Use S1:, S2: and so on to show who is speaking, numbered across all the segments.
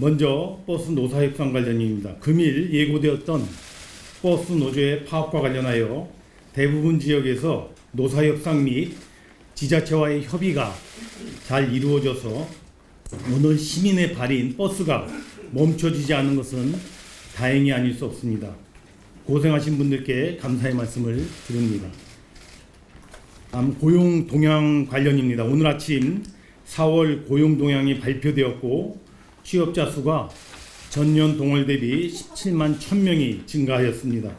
S1: 먼저 버스 노사 협상 관련입니다. 금일 예고되었던 버스 노조의 파업과 관련하여 대부분 지역에서 노사 협상 및 지자체와의 협의가 잘 이루어져서 오늘 시민의 발인 버스가 멈춰지지 않은 것은 다행이 아닐 수 없습니다. 고생하신 분들께 감사의 말씀을 드립니다. 다음 고용 동향 관련입니다. 오늘 아침 4월 고용 동향이 발표되었고 취업자 수가 전년 동월 대비 17만 1000명이 증가하였습니다.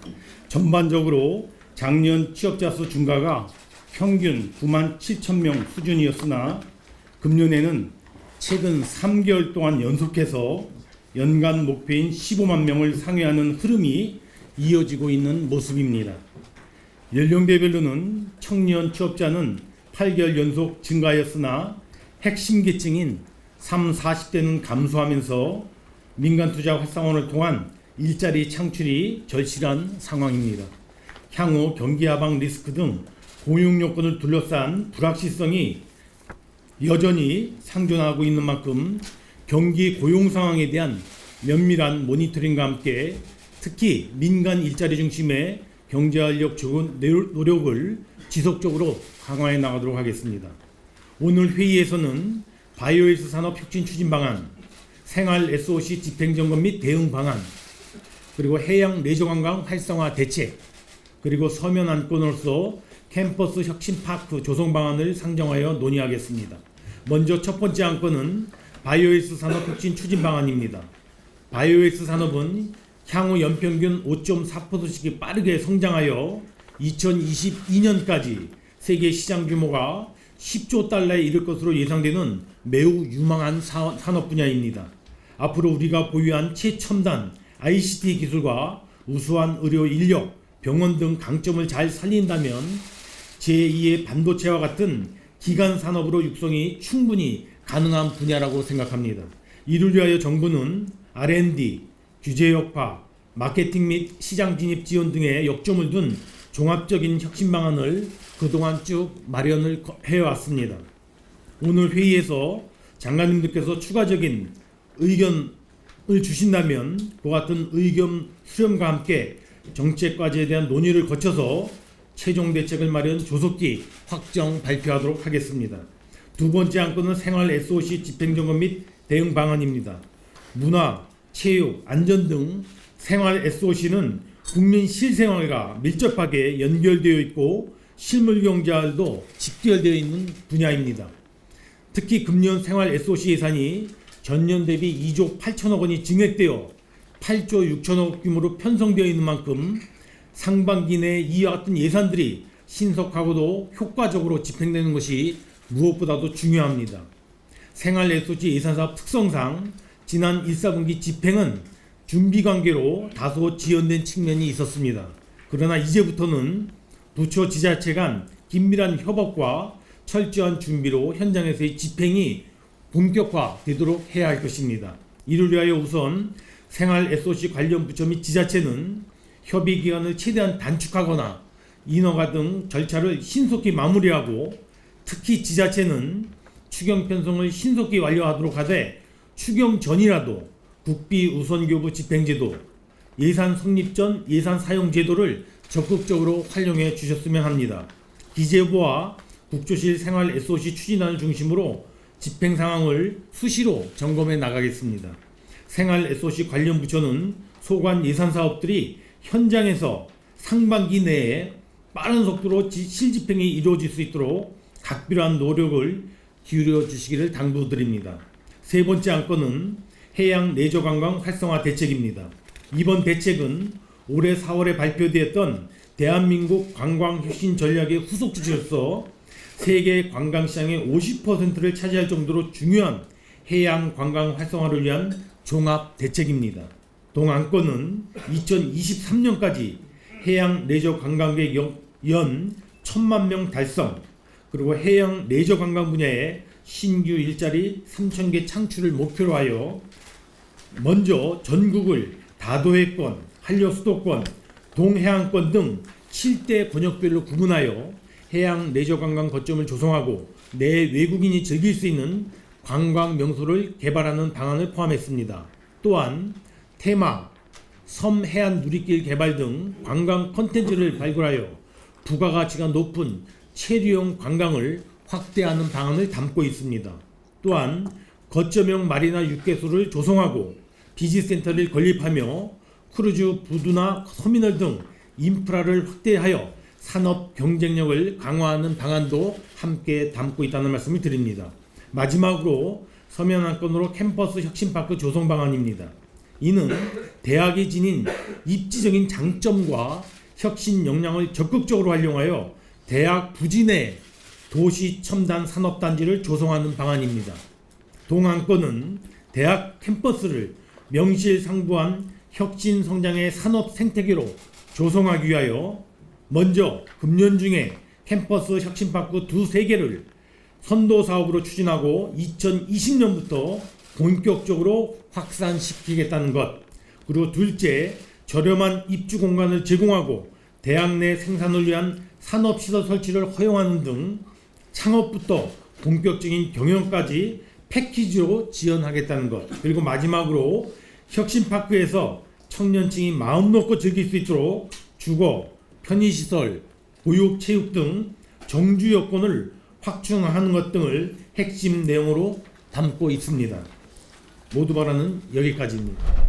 S1: 전반적으로 작년 취업자 수 증가가 평균 9만 7,000명 수준이었으나 금년에는 최근 3개월 동안 연속해서 연간 목표인 15만 명을 상회하는 흐름이 이어지고 있는 모습입니다. 연령대별로는 청년 취업자는 8개월 연속 증가하였으나 핵심 계층인 3, 40대는 감소하면서 민간 투자 활성화를 통한 일자리 창출이 절실한 상황입니다. 향후 경기 하방 리스크 등 고용 요건을 둘러싼 불확실성이 여전히 상존하고 있는 만큼 경기 고용 상황에 대한 면밀한 모니터링과 함께 특히 민간 일자리 중심의 경제활력 좋은 노력을 지속적으로 강화해 나가도록 하겠습니다. 오늘 회의에서는 바이오헬스 산업 혁신 추진 방안, 생활 SOC 집행점검 및 대응 방안, 그리고 해양 레저 관광 활성화 대책, 그리고 서면 안건으로서 캠퍼스 혁신 파크 조성 방안을 상정하여 논의하겠습니다. 먼저 첫 번째 안건은 바이오헬스 산업 혁신 추진 방안입니다. 바이오헬스 산업은 향후 연평균 5.4%씩 빠르게 성장하여 2022년까지 세계 시장 규모가 10조 달러에 이를 것으로 예상되는 매우 유망한 산업 분야입니다. 앞으로 우리가 보유한 최첨단 ICT 기술과 우수한 의료 인력, 병원 등 강점을 잘 살린다면 제2의 반도체와 같은 기간 산업으로 육성이 충분히 가능한 분야라고 생각합니다. 이를 위하여 정부는 R&D, 규제 혁파, 마케팅 및 시장 진입 지원 등의 역점을 둔 종합적인 혁신 방안을 그동안 쭉 마련을 해왔습니다. 오늘 회의에서 장관님들께서 추가적인 의견을 주신다면 그와 같은 의견 수렴과 함께 정책 과제에 대한 논의를 거쳐서 최종 대책을 마련 조속히 확정 발표하도록 하겠습니다. 두 번째 안건은 생활 SOC 집행점검 및 대응 방안입니다. 문화, 체육, 안전 등 생활 SOC는 국민 실생활과 밀접하게 연결되어 있고 실물 경제와도 직결되어 있는 분야입니다. 특히 금년 생활 SOC 예산이 전년 대비 2조 8천억 원이 증액되어 8조 6천억 규모로 편성되어 있는 만큼 상반기 내에 이와 같은 예산들이 신속하고도 효과적으로 집행되는 것이 무엇보다도 중요합니다. 생활 SOC 예산사 특성상 지난 1, 4분기 집행은 준비 관계로 다소 지연된 측면이 있었습니다. 그러나 이제부터는 부처 지자체 간 긴밀한 협업과 철저한 준비로 현장에서의 집행이 본격화되도록 해야 할 것입니다. 이를 위하여 우선 생활 SOC 관련 부처 및 지자체는 협의 기간을 최대한 단축하거나 인허가 등 절차를 신속히 마무리하고 특히 지자체는 추경 편성을 신속히 완료하도록 하되 추경 전이라도 국비 우선교부 집행제도, 예산 성립 전 예산 사용 제도를 적극적으로 활용해 주셨으면 합니다. 기재부와 국조실 생활 SOC 추진단을 중심으로 집행 상황을 수시로 점검해 나가겠습니다. 생활 SOC 관련 부처는 소관 예산 사업들이 현장에서 상반기 내에 빠른 속도로 실집행이 이루어질 수 있도록 각별한 노력을 기울여 주시기를 당부드립니다. 세 번째 안건은 해양 레저 관광 활성화 대책입니다. 이번 대책은 올해 4월에 발표되었던 대한민국 관광혁신 전략의 후속 주체로서 세계 관광시장의 50%를 차지할 정도로 중요한 해양 관광 활성화를 위한 종합 대책입니다. 동안건은 2023년까지 해양 레저 관광객 연 1000만 명 달성, 그리고 해양 레저 관광 분야에 신규 일자리 3,000개 창출을 목표로 하여 먼저 전국을 다도해권, 한려수도권, 동해안권 등 7대 권역별로 구분하여 해양 레저 관광 거점을 조성하고 내 외국인이 즐길 수 있는 관광 명소를 개발하는 방안을 포함했습니다. 또한 테마, 섬 해안 누리길 개발 등 관광 콘텐츠를 발굴하여 부가가치가 높은 체류용 관광을 확대하는 방안을 담고 있습니다. 또한 거점형 마리나 육개소를 조성하고 비즈센터를 건립하며 크루즈 부두나 터미널 등 인프라를 확대하여 산업 경쟁력을 강화하는 방안도 함께 담고 있다는 말씀을 드립니다. 마지막으로 서면안건으로 캠퍼스 혁신파크 조성 방안입니다. 이는 대학이 지닌 입지적인 장점과 혁신 역량을 적극적으로 활용하여 대학 부지 내 도시 첨단 산업단지를 조성하는 방안입니다. 동안건은 대학 캠퍼스를 명실상부한 혁신 성장의 산업 생태계로 조성하기 위하여 먼저 금년 중에 캠퍼스 혁신파크 두세 개를 선도 사업으로 추진하고 2020년부터 본격적으로 확산시키겠다는 것, 그리고 둘째, 저렴한 입주 공간을 제공하고 대학 내 생산을 위한 산업시설 설치를 허용하는 등 창업부터 본격적인 경영까지 패키지로 지원하겠다는 것, 그리고 마지막으로 혁신파크에서 청년층이 마음 놓고 즐길 수 있도록 주거, 편의시설, 보육, 체육 등 정주 여건을 확충하는 것 등을 핵심 내용으로 담고 있습니다. 모두 발언은 여기까지입니다.